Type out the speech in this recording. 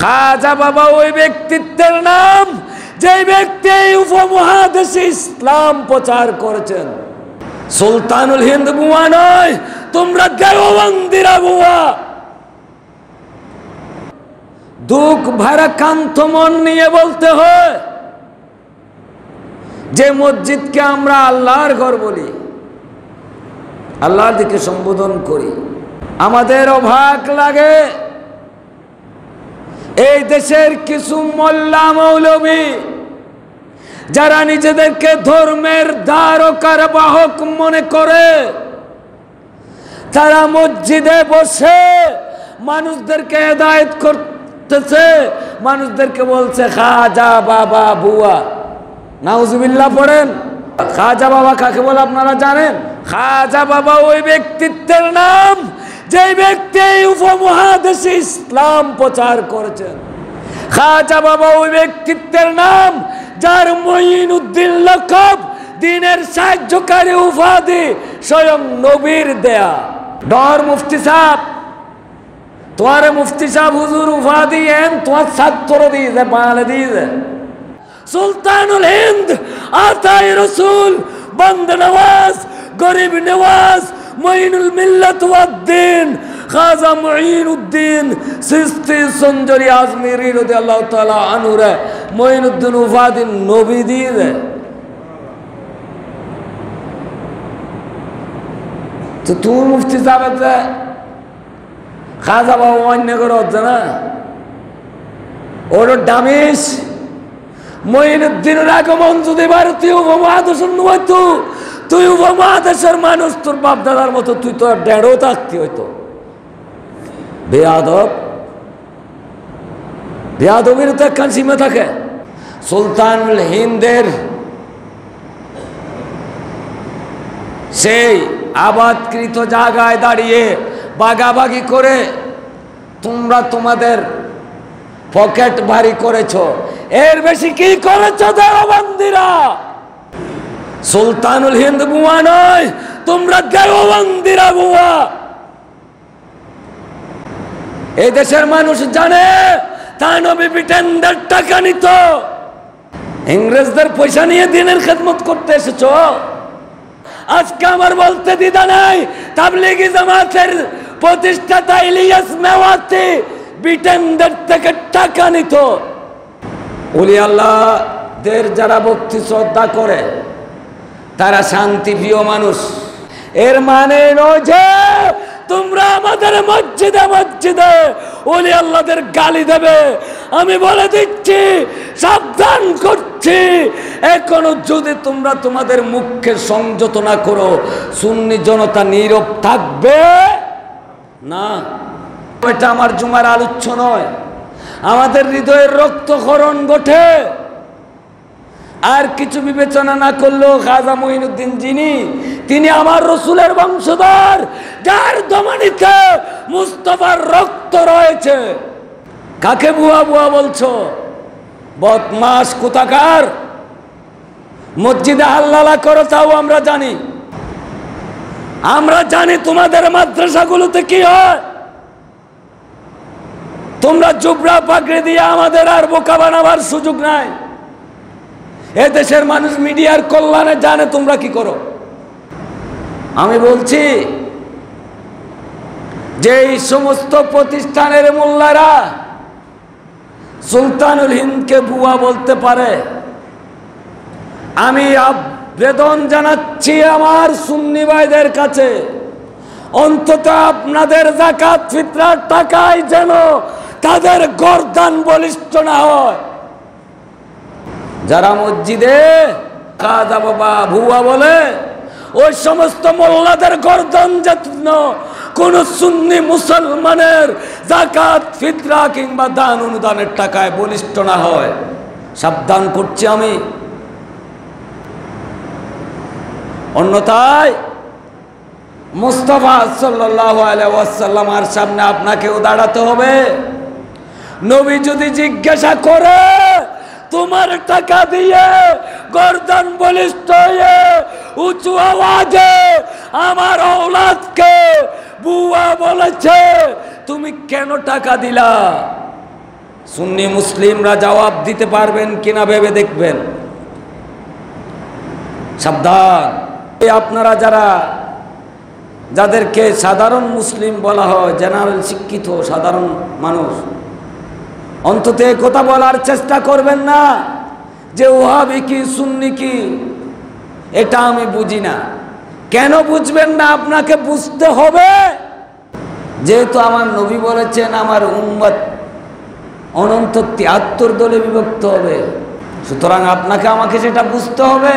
খাজা বাবা ওই ব্যক্তিত্বের নাম যে ব্যক্তি এই উপমহাদেশে ইসলাম প্রচার করেছেন। সুলতানুল হিন্দ বুয়া নয়, তোমরা দেওবন্দিরা বুয়া। দুঃখ ভারাক্রান্ত মন নিয়ে বলতে হয় যে মসজিদকে আমরা আল্লাহর ঘর বলি, আল্লাহর দিকে সম্বোধন করি। আমাদের অবাক লাগে এই দেশের কিছু মোল্লা মৌলবী যারা নিজেদেরকে ধর্মের ধারকার বাহক মনে করে, তারা মসজিদে বসে মানুষদেরকে হেদায়েত করতেছে, মানুষদেরকে বলছে খাজা বাবা বুয়া। নাউজুবিল্লাহ পড়েন। খাজা বাবা কাকে বলে আপনারা জানেন? খাজা বাবা ওই ব্যক্তিত্বের নাম যে ব্যক্তি এই উপমহাদেশে ইসলাম প্রচার করেছেন। খাজা বাবা ওই ব্যক্তিত্বের নাম যার মঈনুদ্দিন লকব, দিনের সাহায্যকারী উপাধি স্বয়ং নবীর দেয়া। ডর মুফতি সাহেব, তোমার মুফতি সাহেব হুজুর উপাধি এন তোমার ছাত্র দিয়েছে, বাঙালি দিয়েছে। সুলতানুল হিন্দ, আতায়ে রসুল, বন্দ নওয়াজ, গরিব নওয়াজ, মঈনুল মিল্লাত ওয়াদ্দিন, খাজা মঈনুদ্দিন চিশতি সঞ্জরি আজমিরি রাদিয়াল্লাহু তাআলা আনহু রে মঈনুদ্দিন উপাধি নবী দিয়ে। তো তুমি মুফতি সাহেব খাজা বাবা অন্য করে হচ্ছে না, ওর ডামিস মঈনুদ্দিনের আগমন যদি ভারতীয় উপমহাদেশের নয়তো তুই উপমহাদেশের মানুষ, তোর বাপ দাদার মতো তুই তো ডেড়ো থাকতি হইতো। বেয়াদব, বেয়াদবির তো একখান সীমা থাকে। সুলতানুল হিন্দের সেই আবাদকৃত জায়গায় দাঁড়িয়ে বাগাবাগি করে তোমরা তোমাদের পকেট ভারী করেছ, এর বেশি কি করেছ দেওবন্দিরা? সুলতানুল হিন্দ বুয়া নয়, তোমরা দেওবন্দিরা বুয়া। এই দেশের মানুষ জানে তানবী ব্রিটেনদের টাকা নিত, ইংরেজদের পয়সা নিয়ে দিনের খেদমত করতে এসেছ। আজকে আমার বলতে দ্বিধা নাই, তাবলীগি জামাতের প্রতিষ্ঠাতা ইলিয়াস মেওয়াতি ব্রিটেনদের থেকে টাকা নিত। ওলি আল্লাহদের যারা ভক্তি শ্রদ্ধা করে তারা শান্তিপ্রিয় মানুষ। এর মানে নয় যে তোমরা আমাদের মসজিদে মসজিদে ওলি আল্লাহদের গালি দেবে। আমি বলে দিচ্ছি, সাবধান করছি, এখনো যদি তোমরা তোমাদের মুখকে সংযত না করো, সুন্নি জনতা নীরব থাকবে না। এটা আমার জুমার আলোচ্য নয়, আমাদের হৃদয়ের রক্তক্ষরণ ঘটে। আর কিছু বিবেচনা না করলেও খাজা মঈনুদ্দিন যিনি, তিনি আমার রসুলের বংশধর, যার ধমনীতে মুস্তাফার রক্ত রয়েছে। কাকে বুয়া বুয়া বলছো? বদমাস কোথাকার! মসজিদে হাল্লালা করো তাও আমরা জানি। আমরা জানি তোমাদের মাদ্রাসাগুলোতে কি হয়। তোমরা জুবরা পাগড়ি দিয়ে আমাদের আর বোকা বানাবার সুযোগ নাই। এদেশের মানুষ মিডিয়ার কল্যাণে জানে তোমরা কি করো। আমি বলছি যে এই সমস্ত প্রতিষ্ঠানের মোল্লারা সুলতানুল হিন্দকে বুয়া বলতে পারে, আমি আবেদন জানাচ্ছি আমার সুন্নি ভাইদের কাছে, অন্তত আপনাদের যাকাত ফিতরার টাকায় যেন তাদের গর্দান বলিষ্ঠ না হয়। যারা মসজিদে খাজা বাবা ভুয়া বলে, ওই সমস্ত মোল্লাদের গর্দান যেন কোন সুন্নি মুসলমানের যাকাত ফিতরা কিংবা দান অনুদানের টাকায় বলিষ্ঠ না হয়, সাবধান করছি আমি। অন্যথায় মুস্তাফা সাল্লাল্লাহু আলাইহি ওয়াসাল্লামের সামনে আপনাকেও দাঁড়াতে হবে। নবী যদি জিজ্ঞাসা করে, তোমার টাকা দিয়ে গর্দান বলিষ্ঠ হয়ে উঁচু আওয়াজে আমার ঔলাদকে বুয়া বলেছে, তুমি কেন টাকা দিলা? সুন্নি মুসলিমরা জবাব দিতে পারবেন কিনা ভেবে দেখবেন। সাবধান, আপনারা যাদেরকে সাধারণ মুসলিম বলা হয়, জেনারেল শিক্ষিত সাধারণ মানুষ, অন্তত এই কথা বলার চেষ্টা করবেন না যে ওহাবি কি সুন্নি কি এটা আমি বুঝি না। কেন বুঝবেন না? আপনাকে বুঝতে হবে। যেহেতু আমার নবী বলেছেন আমার উম্মত অনন্ত ৭৩ দলে বিভক্ত হবে, সুতরাং আপনাকে আমাকে সেটা বুঝতে হবে।